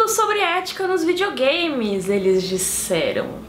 sobre ética nos videogames, eles disseram.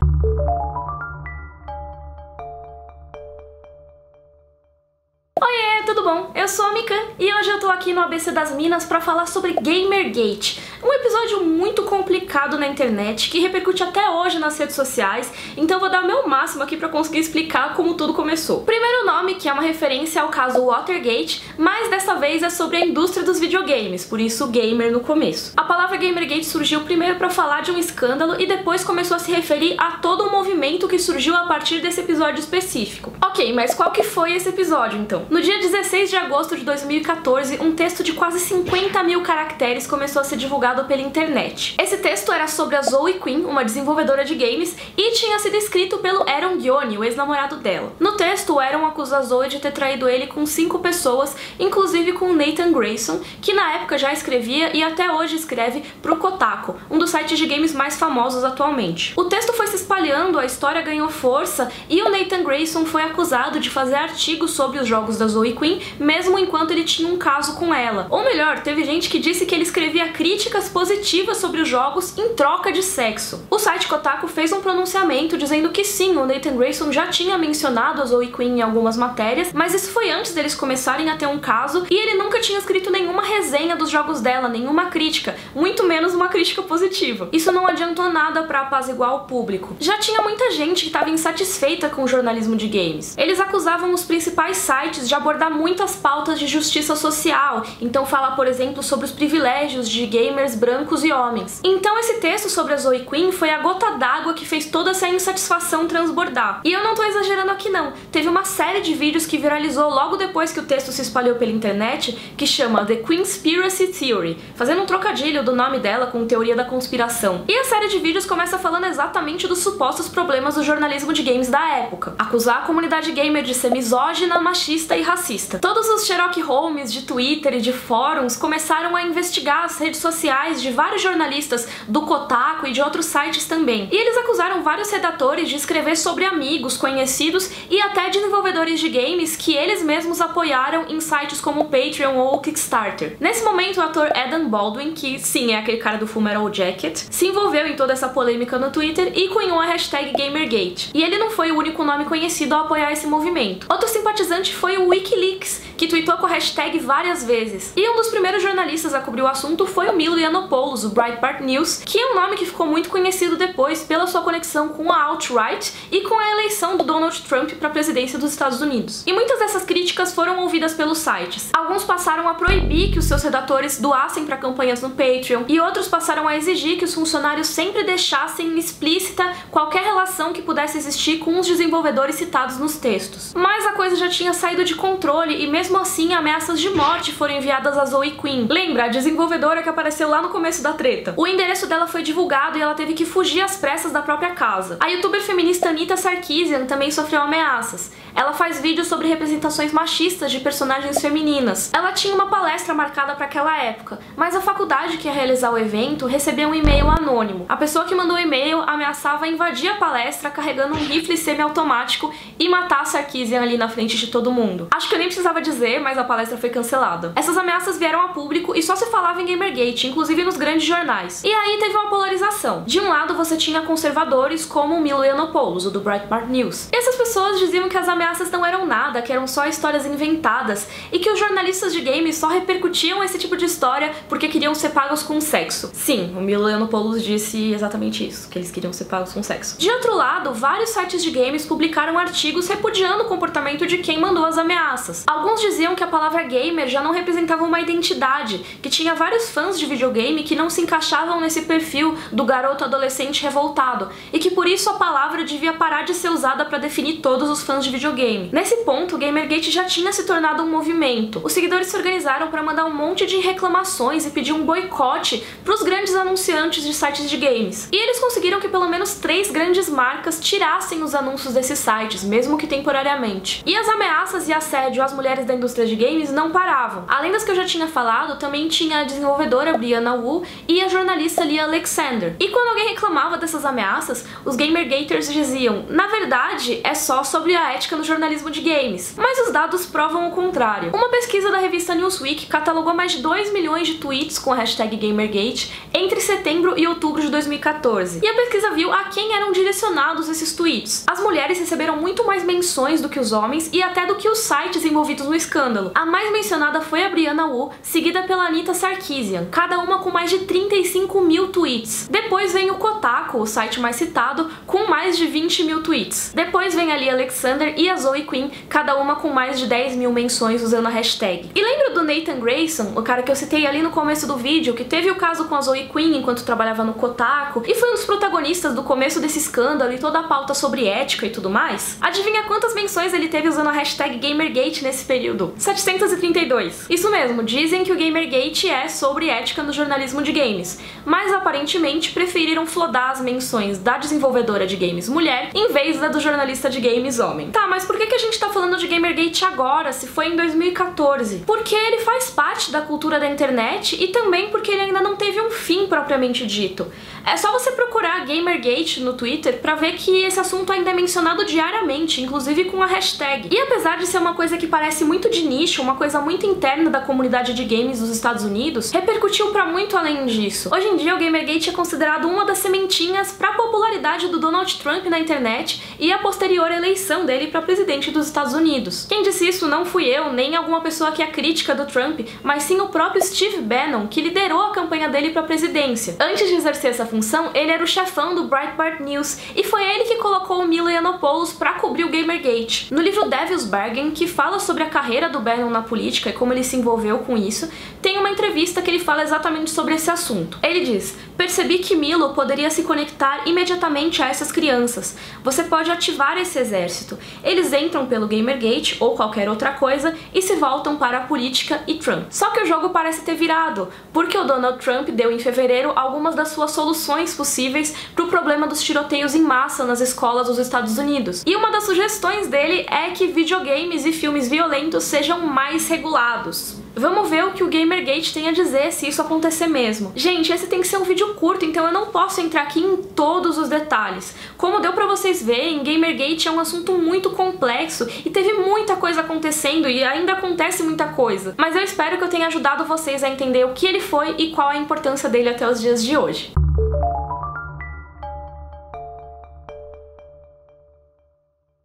Oiê, tudo bom? Eu sou a Mikan e hoje eu tô aqui no ABC das Minas pra falar sobre Gamergate, um episódio muito complicado na internet que repercute até hoje nas redes sociais, então eu vou dar o meu máximo aqui pra conseguir explicar como tudo começou. Primeiro nome, que é uma referência ao caso Watergate, mas dessa vez é sobre a indústria dos videogames, por isso gamer no começo. A palavra Gamergate surgiu primeiro pra falar de um escândalo e depois começou a se referir a todo o movimento que surgiu a partir desse episódio específico. Ok, mas qual que foi esse episódio então? No dia 16 de agosto de 2014, um texto de quase 50 mil caracteres começou a ser divulgado pela internet. Esse texto era sobre a Zoe Quinn, uma desenvolvedora de games, e tinha sido escrito pelo Aaron Gioni, o ex-namorado dela. No texto, o Aaron acusa a Zoe de ter traído ele com 5 pessoas, inclusive com o Nathan Grayson, que na época já escrevia e até hoje escreve pro Kotaku, um dos sites de games mais famosos atualmente. O texto foi se espalhando, a história ganhou força e o Nathan Grayson foi acusado de fazer artigos sobre os jogos da Zoe Quinn, mesmo enquanto ele tinha um caso com ela. Ou melhor, teve gente que disse que ele escrevia críticas positivas sobre os jogos em troca de sexo. O site Kotaku fez um pronunciamento dizendo que sim, o Nathan Grayson já tinha mencionado a Zoe Quinn em algumas matérias, mas isso foi antes deles começarem a ter um caso e ele nunca tinha escrito nenhuma resenha dos jogos dela, nenhuma crítica, muito menos uma crítica positiva. Isso não adiantou nada pra apaziguar o público. Já tinha muita gente que estava insatisfeita com o jornalismo de games. Eles acusavam os principais sites de abordar muitas pautas de justiça social, então falar, por exemplo, sobre os privilégios de gamers brancos e homens. Então esse texto sobre a Zoe Quinn foi a gota d'água que fez toda essa insatisfação transbordar. E eu não tô exagerando aqui não, teve uma série de vídeos que viralizou logo depois que o texto se espalhou pela internet, que chama The Quinspiracy Theory, fazendo um trocadilho do nome dela com teoria da conspiração. E a série de vídeos começa falando exatamente dos supostos problemas do jornalismo de games da época. Acusar a comunidade gamer de ser misógina, machista e racista. Todos os Sherlock Holmes de Twitter e de fóruns começaram a investigar as redes sociais de vários jornalistas do Kotaku e de outros sites também. E eles acusaram vários redatores de escrever sobre amigos, conhecidos e até desenvolvedores de games que eles mesmos apoiaram em sites como o Patreon ou o Kickstarter. Nesse momento, o ator Adam Baldwin, que sim é aquele cara do Fullmetal Jacket, se envolveu em toda essa polêmica no Twitter e cunhou a hashtag Gamergate. E ele não foi o único nome conhecido a apoiar esse movimento. Outro simpatizante foi o Wikileaks, que tweetou com a hashtag várias vezes. E um dos primeiros jornalistas a cobrir o assunto foi o Milo Yiannopoulos, o Breitbart News, que é um nome que ficou muito conhecido depois pela sua conexão com a alt-right e com a eleição do Donald Trump para a presidência dos Estados Unidos. E muitas dessas críticas foram ouvidas pelos sites. Alguns passaram a proibir que os seus redatores doassem para campanhas no Patreon, e outros passaram a exigir que os funcionários sempre deixassem explícita qualquer relação que pudesse existir com os desenvolvedores citados nos textos. Mas a coisa já tinha saído de controle e mesmo assim ameaças de morte foram enviadas a Zoe Quinn. Lembra, a desenvolvedora que apareceu lá no começo da treta? O endereço dela foi divulgado e ela teve que fugir às pressas da própria casa. A youtuber feminista Anita Sarkeesian também sofreu ameaças. Ela faz vídeos sobre representações machistas de personagens femininas. Ela tinha uma palestra marcada para aquela época, mas a faculdade que ia realizar o evento recebeu um e-mail anônimo. A pessoa que mandou o e-mail ameaçava invadir a palestra carregando um rifle semiautomático e matar a Sarkeesian ali na frente de todo mundo. Acho que eu nem precisava dizer, mas a palestra foi cancelada. Essas ameaças vieram a público e só se falava em Gamergate, inclusive nos grandes jornais. E aí teve uma polarização. De um lado você tinha conservadores como o Milo Yiannopoulos, o do Breitbart News. E essas pessoas diziam que as ameaças não eram nada, que eram só histórias inventadas e que os jornalistas de games só repercutiam esse tipo de história porque queriam ser pagos com sexo. Sim, o Milo Yiannopoulos disse exatamente isso, que eles queriam ser pagos com sexo. De outro lado, vários sites de games publicaram artigos repudiando o comportamento de quem mandou as ameaças. Alguns diziam que a palavra gamer já não representava uma identidade, que tinha vários fãs de videogame que não se encaixavam nesse perfil do garoto adolescente revoltado e que por isso a palavra devia parar de ser usada para definir todos os fãs de videogame. Nesse ponto, o Gamergate já tinha se tornado um movimento. Os seguidores se organizaram para mandar um monte de reclamações e pedir um boicote para os grandes anunciantes de sites de games. E eles conseguiram que pelo menos 3 grandes marcas tirassem os anúncios desses sites, mesmo que temporariamente. E as ameaças e assédio às mulheres da indústria de games não paravam. Além das que eu já tinha falado, também tinha a desenvolvedora Brianna Brianna Wu e a jornalista Lia Alexander. E quando alguém reclamava dessas ameaças, os Gamergaters diziam: na verdade, é só sobre a ética no jornalismo de games. Mas os dados provam o contrário. Uma pesquisa da revista Newsweek catalogou mais de 2 milhões de tweets com a hashtag Gamergate entre setembro e outubro de 2014. E a pesquisa viu a quem eram direcionados esses tweets. As mulheres receberam muito mais menções do que os homens e até do que os sites envolvidos no escândalo. A mais mencionada foi a Brianna Wu, seguida pela Anita Sarkeesian, cada uma com mais de 35 mil tweets. Depois vem o Kotaku, o site mais citado, com mais de 20 mil tweets. Depois vem a Lia Alexander e a Zoe Quinn, cada uma com mais de 10 mil menções usando a hashtag. E lembra do Nathan Grayson, o cara que eu citei ali no começo do vídeo, que teve o caso com a Zoe Quinn enquanto trabalhava no Kotaku, e foi um dos protagonistas do começo desse escândalo e toda a pauta sobre ética e tudo mais? Adivinha quantas menções ele teve usando a hashtag Gamergate nesse período? 732. Isso mesmo, dizem que o Gamergate é sobre ética no jornalismo de games, mas aparentemente preferiram flodar as menções da desenvolvedora de games mulher em vez da do jornalista de games homem. Tá, mas por que a gente tá falando de Gamergate agora, se foi em 2014? Porque ele faz parte da cultura da internet e também porque ele ainda não teve um fim propriamente dito. É só você procurar Gamergate no Twitter pra ver que esse assunto ainda é mencionado diariamente, inclusive com a hashtag. E apesar de ser uma coisa que parece muito de nicho, uma coisa muito interna da comunidade de games dos Estados Unidos, repercutiu pra muito além disso. Hoje em dia o Gamergate é considerado uma das sementinhas pra popularidade do Donald Trump na internet e a posterior eleição dele pra presidente dos Estados Unidos. Quem disse isso não fui eu, nem alguma pessoa que é crítica do Trump, mas sim o próprio Steve Bannon, que liderou a campanha dele pra presidência. Antes de exercer essa função, ele era o chefão do Breitbart News, e foi ele que colocou o Milo Yiannopoulos pra cobrir o Gamergate. No livro Devil's Bargain, que fala sobre a carreira do Bannon na política e como ele se envolveu com isso, tem uma entrevista que ele fala exatamente sobre esse assunto. Ele diz: percebi que Milo poderia se conectar imediatamente a essas crianças. Você pode ativar esse exército. Eles entram pelo Gamergate ou qualquer outra coisa e se voltam para a política e Trump. Só que o jogo parece ter virado, porque o Donald Trump deu em fevereiro algumas das suas soluções possíveis para o problema dos tiroteios em massa nas escolas dos Estados Unidos. E uma das sugestões dele é que videogames e filmes violentos sejam mais regulados. Vamos ver o que o Gamergate tem a dizer se isso acontecer mesmo. Gente, esse tem que ser um vídeo curto, então eu não posso entrar aqui em todos os detalhes. Como deu pra vocês verem, Gamergate é um assunto muito complexo e teve muita coisa acontecendo e ainda acontece muita coisa. Mas eu espero que eu tenha ajudado vocês a entender o que ele foi e qual a importância dele até os dias de hoje.